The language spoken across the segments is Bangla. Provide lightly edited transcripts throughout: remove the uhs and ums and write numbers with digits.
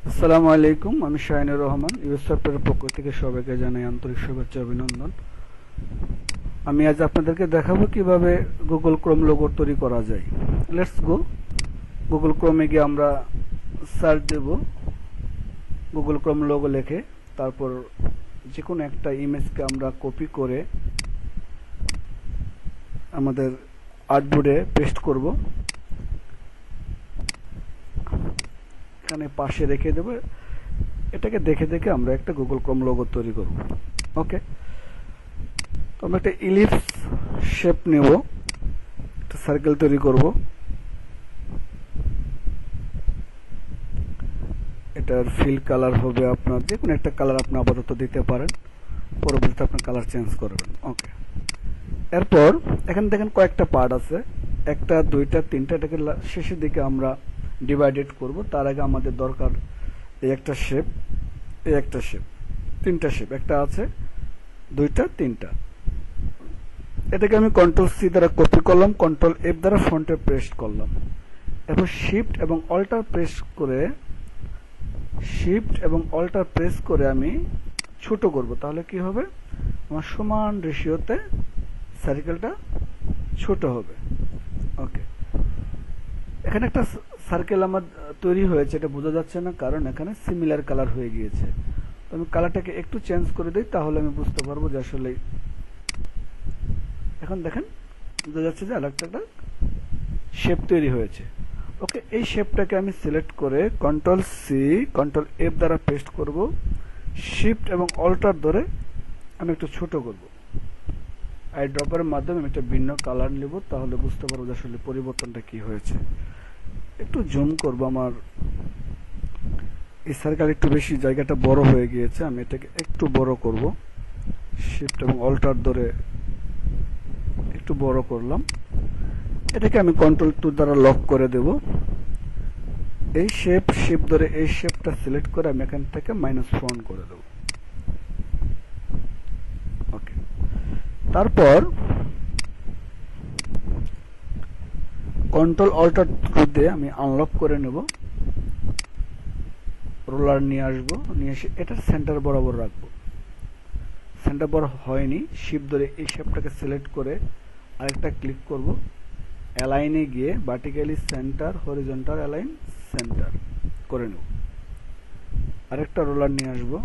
আসসালামু আলাইকুম, আমি শাহিনুর রহমান। ইউএস সফটওয়্যারের পক্ষ থেকে সবাইকে জানাই আন্তরিক শুভেচ্ছা অভিনন্দন। আমি আজ আপনাদেরকে দেখাবো কিভাবে গুগল ক্রোম লোগো তৈরি করা যায়। Let's go. গুগল ক্রোমে গিয়ে আমরা সার্চ দেব গুগল ক্রোম লোগো লিখে, তারপর যে কোনো একটা ইমেজকে আমরা কপি করে আমাদের আর্টবোর্ডে পেস্ট করব। এখানে পাশে রেখে দেব। এটাকে দেখে দেখে আমরা একটা গুগল ক্রোম লোগো তৈরি করব। ওকে, তো আমরা একটা ইলিপস শেপ নেব, একটা সার্কেল তৈরি করব। এটার ফিল কালার হবে আপনার যে কোনো একটা কালার আপনি আপাতত দিতে পারেন, পরবর্তীতে আপনার কালার চেঞ্জ করবেন। ওকে, এরপর এখানে দেখেন কয়েকটা পার্ট আছে, একটা দুইটা তিনটা। এটাকে শেষের দিকে আমরা ডিভাইডেড করব। তার আগে আমাদের দরকার এই একটা শেপ, এই একটা শেপ, তিনটা শেপ, একটা আছে দুইটা তিনটা। এটাকে আমি কন্ট্রোল সি দ্বারা কপি করলাম, কন্ট্রোল এফ দ্বারা ফ্রন্টে পেস্ট করলাম। এরপর শিফট এবং অল্টার প্রেস করে আমি ছোট করব। তাহলে কি হবে, আমার সমান রেশিওতে সার্কেলটা ছোট হবে। ওকে, এখানে একটা সার্কেল আমার তৈরি হয়েছে, এটা বোঝা যাচ্ছে না কারণ এখানে সিমিলার কালার হয়ে গিয়েছে। তো আমি কালারটাকে একটু চেঞ্জ করে দিই, তাহলে আমি বুঝতে পারবো যে আসলে এখন দেখেন বোঝা যাচ্ছে যে আরেকটা শেপ তৈরি হয়েছে। ওকে, এই শেপটাকে আমি সিলেক্ট করে কন্ট্রোল সি কন্ট্রোল এফ দ্বারা পেস্ট করব। শিফট এবং অল্টার ধরে আমি একটু ছোট করব। আই ড্রপারের মাধ্যমে আমি একটা ভিন্ন কালার নেব, তাহলে বুঝতে পারবো যে আসলে পরিবর্তনটা কি হয়েছে। একটু জুম করব, আমার এই সার্কেল একটু বেশি জায়গাটা বড় হয়ে গিয়েছে, আমি এটাকে একটু বড় করব। শিফট এবং অল্টার ধরে একটু বড় করলাম। এটাকে আমি কন্ট্রোল টু দ্বারা লক করে দেব। এই শিফট ধরে এই শেপটা সিলেক্ট করে আমি এখান থেকে -1 করে দেব। ওকে, তারপর কন্ট্রোল অল্টার দিয়ে আমি আনলক করে নেব। রোলার নিয়ে আসবো, নিয়ে এসে এটার সেন্টার বরাবর রাখবো। সেন্টার বরাবর হয়নি, শিফট ধরে এই শেপটাকে সিলেক্ট করে আরেকটা ক্লিক করব। অ্যালাইনে গিয়ে vertically centre, horizontal align centre করে নেব। আরেকটা রোলার নিয়ে আসবো,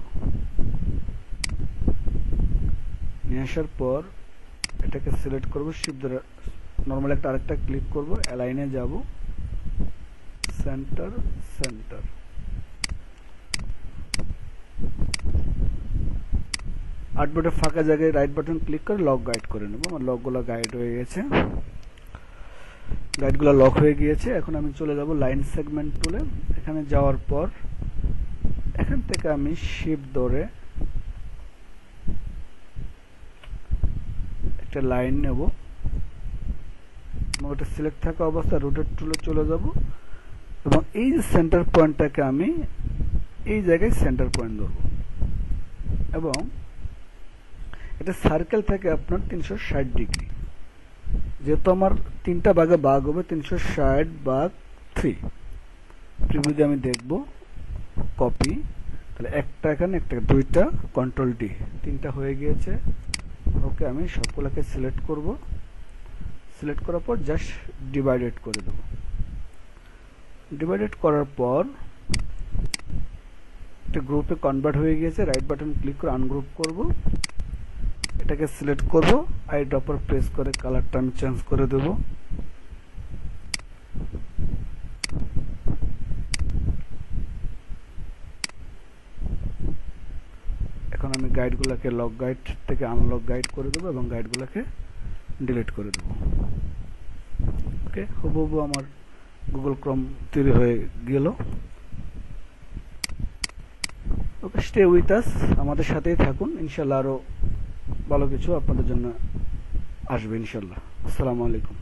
নিয়ে আসার পর এটাকে সিলেক্ট করব, শিফট ধরে নরমাল একটা আরেকটা ক্লিক করব, অ্যালাইনে যাব, সেন্টার সেন্টার। আর্টবোর্ডে ফাঁকা জায়গায় রাইট বাটন ক্লিক করে লক গাইড করে নেব। আমার লকগুলো গাইড হয়ে গেছে, গাইডগুলো লক হয়ে গিয়েছে। এখন আমি চলে যাব লাইন সেগমেন্ট টুলে। এখানে যাওয়ার পর এখান থেকে আমি শিফট ধরে একটা লাইন নেব, ওটা সিলেক্ট থাকা অবস্থায় রোটেট টুলে চলে যাব এবং এই যে সেন্টার পয়েন্টটাকে আমি এই জায়গায় সেন্টার পয়েন্ট ধরব এবং এটা সার্কেল থেকে আপনার 360 ডিগ্রি, যেহেতু আমার তিনটা ভাগে ভাগ হবে 360 ভাগ 3 প্রিভিউ দিয়ে আমি দেখব। কপি, তাহলে একটা এখানে একটা দুইটা, কন্ট্রোল ডি, তিনটা হয়ে গিয়েছে। ওকে, আমি সবগুলোকে সিলেক্ট করব। সিলেক্ট করার পর জাস্ট ডিভাইডেড করে দেব। ডিভাইডেড করার পর একটা গ্রুপে কনভার্ট হয়ে গিয়েছে, রাইট বাটন ক্লিক করে আনগ্রুপ করব। এটাকে সিলেক্ট করব, আই ড্রপার প্রেস করে কালারটা আমি চেঞ্জ করে দেব। এখন আমি গাইডগুলোকে লক গাইড থেকে আনলক গাইড করে দেব এবং গাইডগুলোকে ডিলিট করে দেব। ওকে, হুবহু আমার গুগল ক্রোম তৈরি হয়ে গেল। ওকে, স্টে উইথ আস, আমাদের সাথেই থাকুন, ইনশাল্লাহ আরো ভালো কিছু আপনাদের জন্য আসবে ইনশাল্লাহ। আসসালামু আলাইকুম।